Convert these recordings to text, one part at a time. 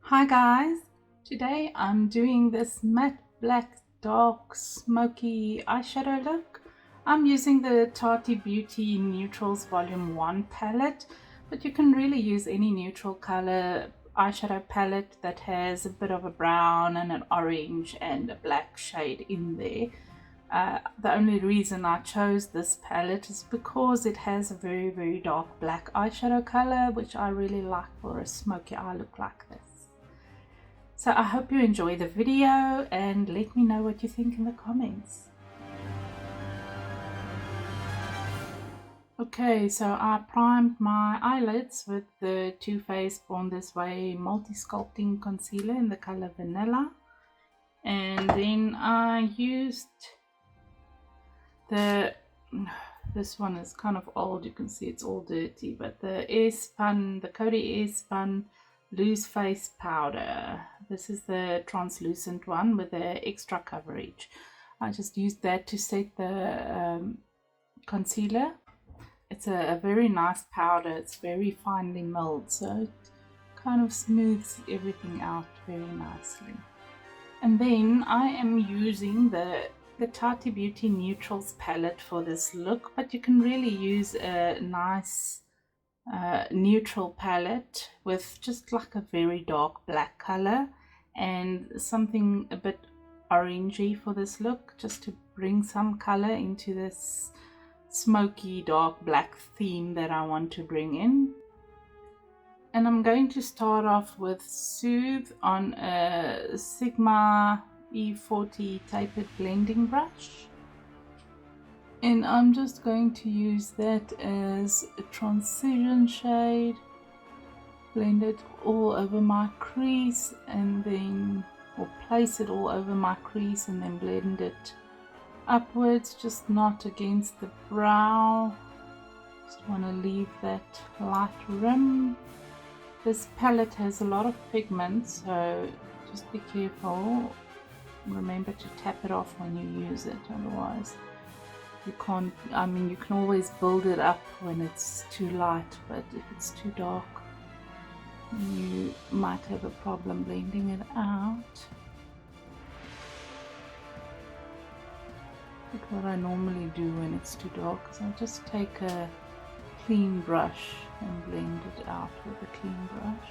Hi guys, today I'm doing this matte black dark smoky eyeshadow look. I'm using the Tati Beauty Neutrals Volume 1 palette, but you can really use any neutral color eyeshadow palette that has a bit of a brown and an orange and a black shade in there. The only reason I chose this palette is because it has a very dark black eyeshadow color, which I really like for a smoky eye look like this. So I hope you enjoy the video and let me know what you think in the comments. Okay, so I primed my eyelids with the Too Faced Born This Way Multi-Sculpting Concealer in the color Vanilla. And then I used this one is kind of old, you can see it's all dirty, but the Coty Airspun Loose Face Powder. This is the translucent one with the extra coverage. I just used that to set the concealer. It's a very nice powder. It's very finely milled, so it kind of smooths everything out very nicely. And then I am using the Tati Beauty Neutrals palette for this look, but you can really use a nice neutral palette with just like a very dark black color and something a bit orangey for this look, just to bring some color into this smoky dark black theme that I want to bring in. And I'm going to start off with Soothe on a Sigma E40 tapered blending brush. And I'm just going to use that as a transition shade, blend it all over my crease and then, or place it all over my crease and then blend it upwards, just not against the brow. Just want to leave that light rim. This palette has a lot of pigment, so just be careful. Remember to tap it off when you use it, otherwise you can't, you can always build it up when it's too light, but if it's too dark, you might have a problem blending it out. But what I normally do when it's too dark is I just take a clean brush and blend it out with a clean brush.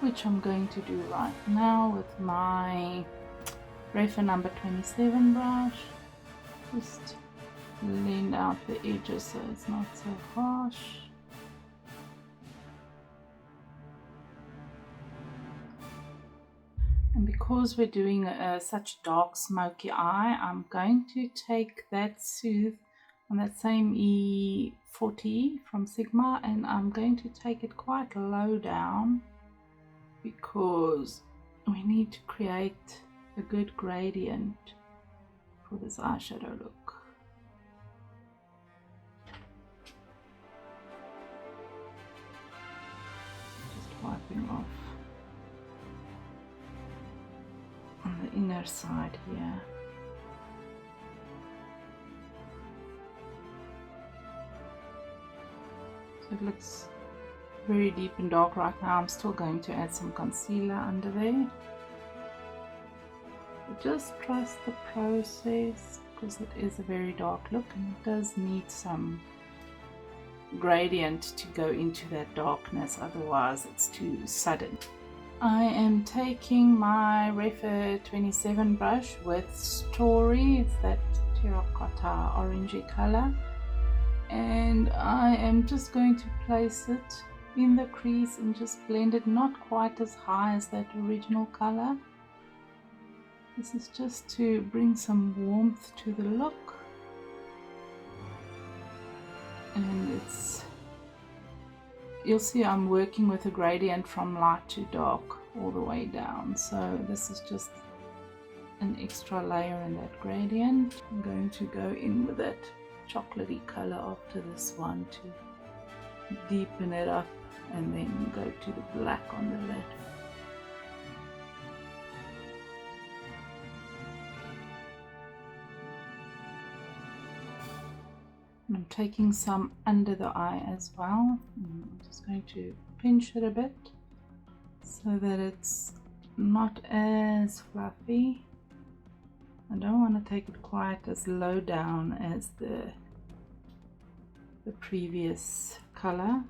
Which I'm going to do right now with my Refa number 27 brush. Just blend out the edges so it's not so harsh. And because we're doing such dark smoky eye, I'm going to take that Soothe on that same E40 from Sigma, and I'm going to take it quite low down because we need to create a good gradient for this eyeshadow look. Just wiping off on the inner side here. So it looks very deep and dark right now. I'm still going to add some concealer under there. But just trust the process because it is a very dark look and it does need some gradient to go into that darkness, otherwise it's too sudden. I am taking my Refa 27 brush with Story, it's that terracotta orangey color, and I am just going to place it in the crease and just blend it, not quite as high as that original color. This is just to bring some warmth to the look, and you'll see I'm working with a gradient from light to dark all the way down, so this is just an extra layer in that gradient. I'm going to go in with that chocolatey color after this one to deepen it up and then go to the black on the lid. And I'm taking some under the eye as well. I'm just going to pinch it a bit so that it's not as fluffy. I don't want to take it quite as low down as the previous color.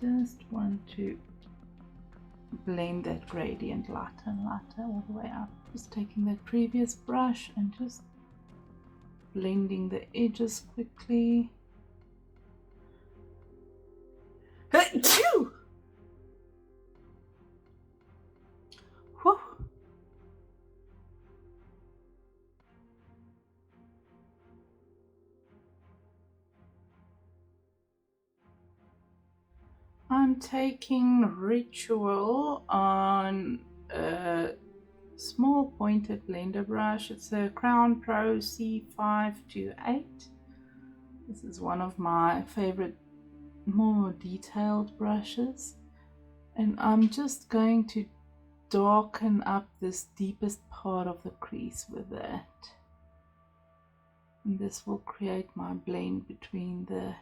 Just want to blend that gradient lighter and lighter all the way up. Just taking that previous brush and just blending the edges quickly. Whew. I'm taking Ritual on a small pointed blender brush. It's a Crown Pro C528. This is one of my favorite more detailed brushes, and I'm just going to darken up this deepest part of the crease with that, and this will create my blend between the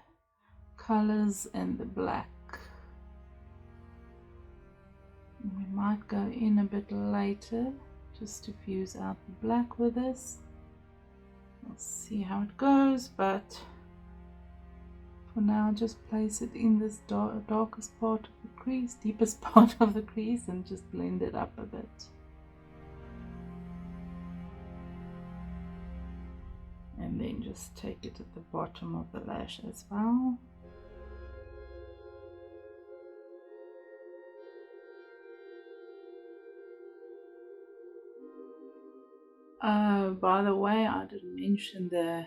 colors and the black. We might go in a bit later just to fuse out the black with this. We'll see how it goes, but for now just place it in this darkest part of the crease, deepest part of the crease, and just blend it up a bit. And then just take it at the bottom of the lash as well. By the way, I didn't mention the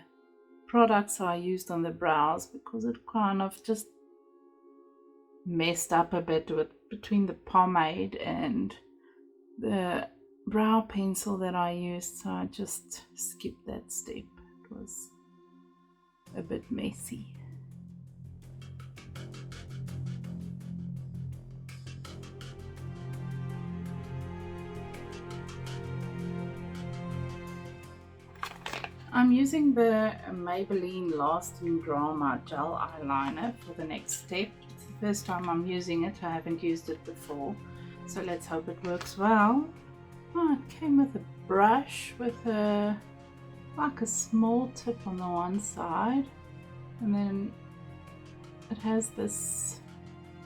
products I used on the brows because it kind of just messed up a bit between the pomade and the brow pencil that I used, so I just skipped that step. It was a bit messy. I'm using the Maybelline Lasting Drama Gel Eyeliner for the next step. It's the first time I'm using it. I haven't used it before, so let's hope it works well. Oh, it came with a brush with like a small tip on the one side, and then it has this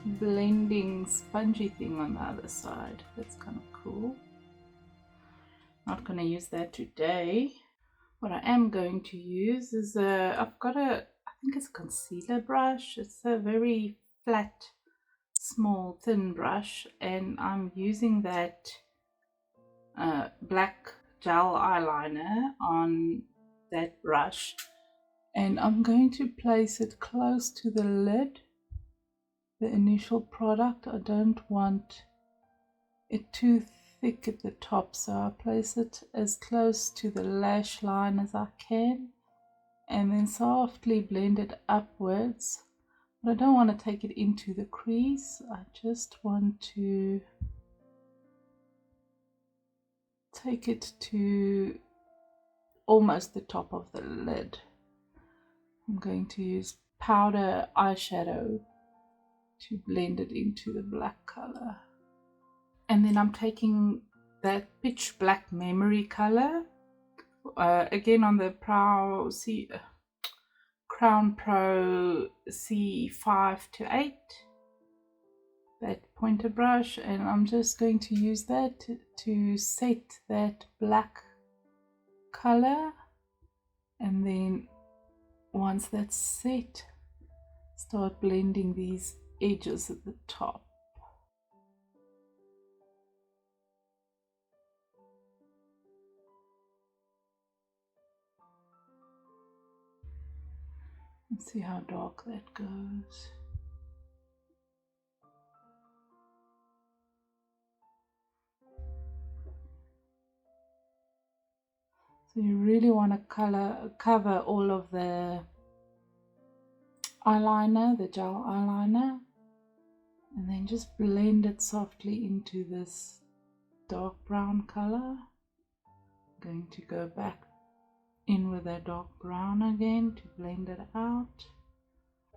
blending spongy thing on the other side. That's kind of cool. Not going to use that today. What I am going to use is I've got I think it's a concealer brush. It's a very flat, small, thin brush, and I'm using that black gel eyeliner on that brush, and I'm going to place it close to the lid, the initial product. I don't want it too thick at the top, so I place it as close to the lash line as I can, and then softly blend it upwards. But I don't want to take it into the crease. I just want to take it to almost the top of the lid. I'm going to use powder eyeshadow to blend it into the black color. And then I'm taking that pitch black memory color, again on the Crown Pro C528, that pointer brush, and I'm just going to use that to set that black color, and then once that's set, start blending these edges at the top. Let's see how dark that goes. So you really want to cover all of the eyeliner, the gel eyeliner, and then just blend it softly into this dark brown color. Going to go back in with that dark brown again to blend it out.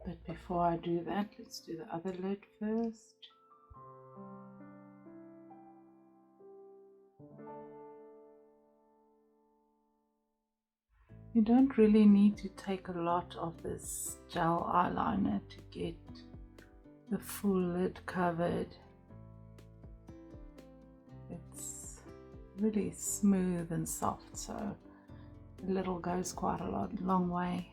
But before I do that, let's do the other lid first. You don't really need to take a lot of this gel eyeliner to get the full lid covered. It's really smooth and soft, so a little goes quite a long way.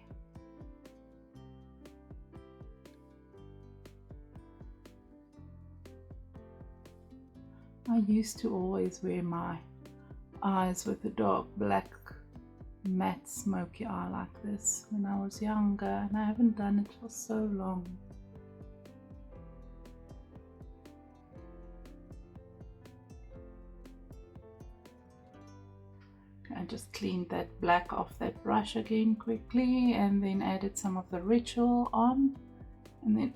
I used to always wear my eyes with a dark black matte smoky eye like this when I was younger, and I haven't done it for so long. I just cleaned that black off that brush again quickly, and then added some of the ritual on, and then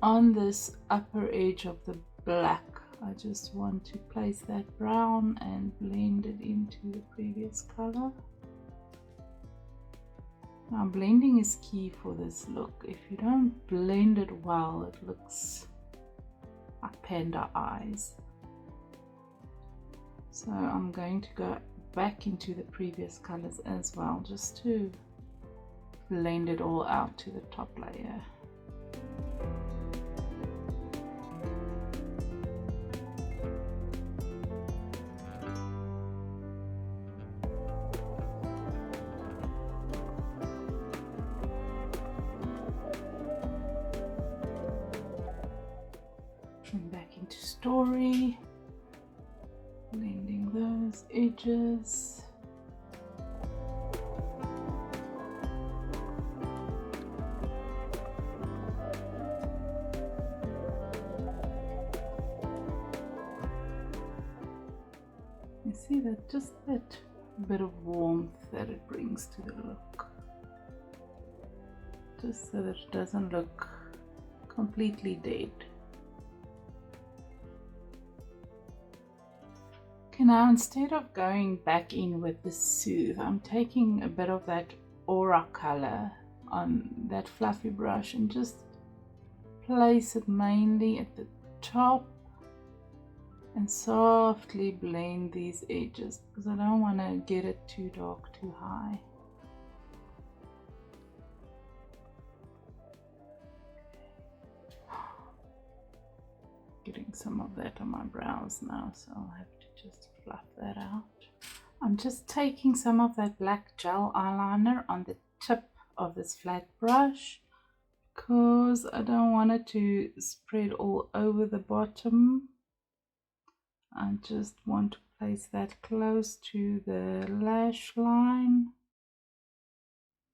on this upper edge of the black I just want to place that brown and blend it into the previous color. Now blending is key for this look. If you don't blend it well, it looks like panda eyes. So I'm going to go back into the previous colors as well, just to blend it all out to the top layer. Back into story, blending those edges. You see that, just that bit of warmth that it brings to the look, just so that it doesn't look completely dead. Okay, now instead of going back in with the Soothe, I'm taking a bit of that aura color on that fluffy brush and just place it mainly at the top and softly blend these edges because I don't want to get it too dark too high. Getting some of that on my brows now, so I'll have to just fluff that out. I'm just taking some of that black gel eyeliner on the tip of this flat brush because I don't want it to spread all over the bottom. I just want to place that close to the lash line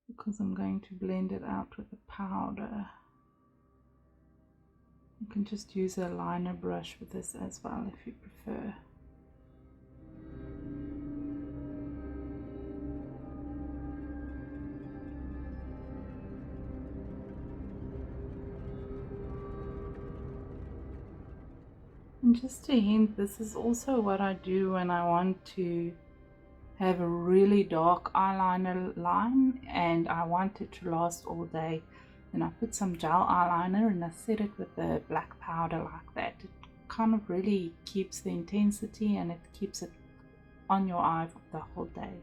because I'm going to blend it out with the powder. You can just use a liner brush with this as well if you prefer. And just a hint, this is also what I do when I want to have a really dark eyeliner line and I want it to last all day. Then I put some gel eyeliner and I set it with the black powder like that. It kind of really keeps the intensity and it keeps it on your eye for the whole day.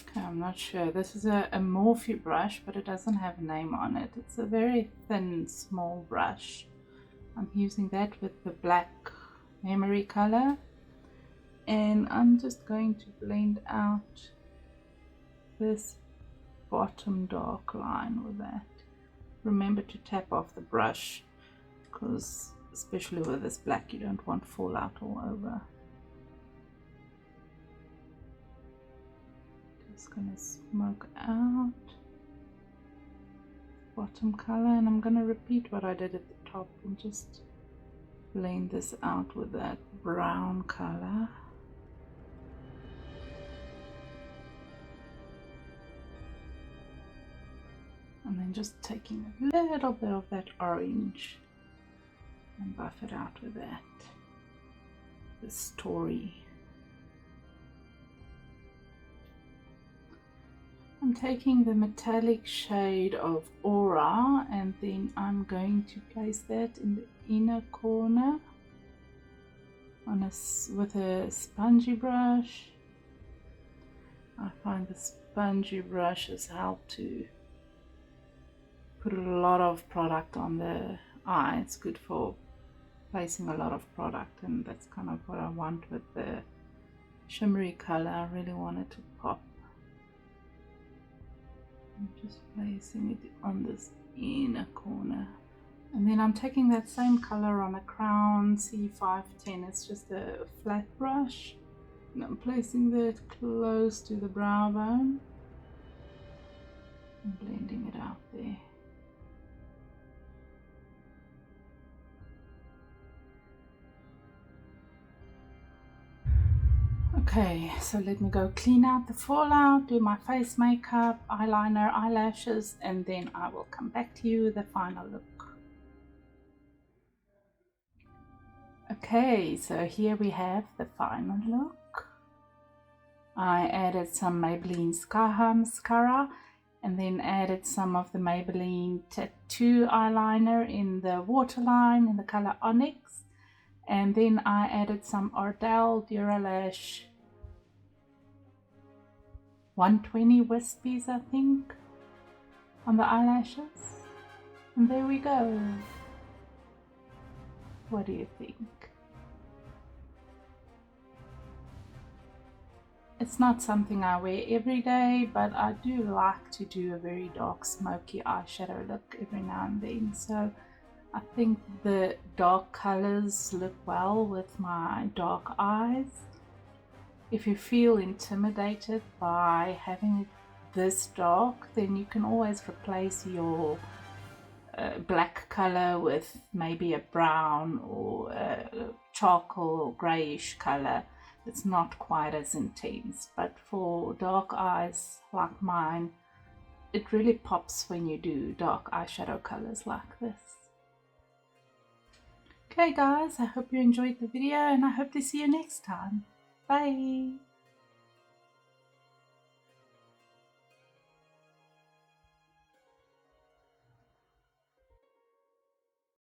Okay, I'm not sure. This is a Morphe brush, but it doesn't have a name on it. It's a very thin, small brush. I'm using that with the black memory color. And I'm just going to blend out this bottom dark line with that. Remember to tap off the brush because especially with this black you don't want fallout all over. Just gonna smoke out bottom color, and I'm gonna repeat what I did at the top and just blend this out with that brown color. And then just taking a little bit of that orange and buff it out with that, the story. I'm taking the metallic shade of Aura and then I'm going to place that in the inner corner with a spongy brush. I find the spongy brushes help to put a lot of product on the eye. It's good for placing a lot of product, and that's kind of what I want with the shimmery color. I really want it to pop. I'm just placing it on this inner corner. And then I'm taking that same color on a Crown C510. It's just a flat brush. And I'm placing that close to the brow bone. And blending it out there. Okay, so let me go clean out the fallout, do my face makeup, eyeliner, eyelashes, and then I will come back to you with the final look. Okay, so here we have the final look. I added some Maybelline Sky High mascara and then added some of the Maybelline Tattoo eyeliner in the waterline in the color Onyx. And then I added some Ardell Duralash 120 wispies, I think, on the eyelashes. And there we go. What do you think? It's not something I wear every day, but I do like to do a very dark smoky eyeshadow look every now and then. So I think the dark colors look well with my dark eyes. If you feel intimidated by having it this dark, then you can always replace your black color with maybe a brown or a charcoal or grayish color. It's not quite as intense, but for dark eyes like mine, it really pops when you do dark eyeshadow colors like this. Okay guys, I hope you enjoyed the video and I hope to see you next time. Bye!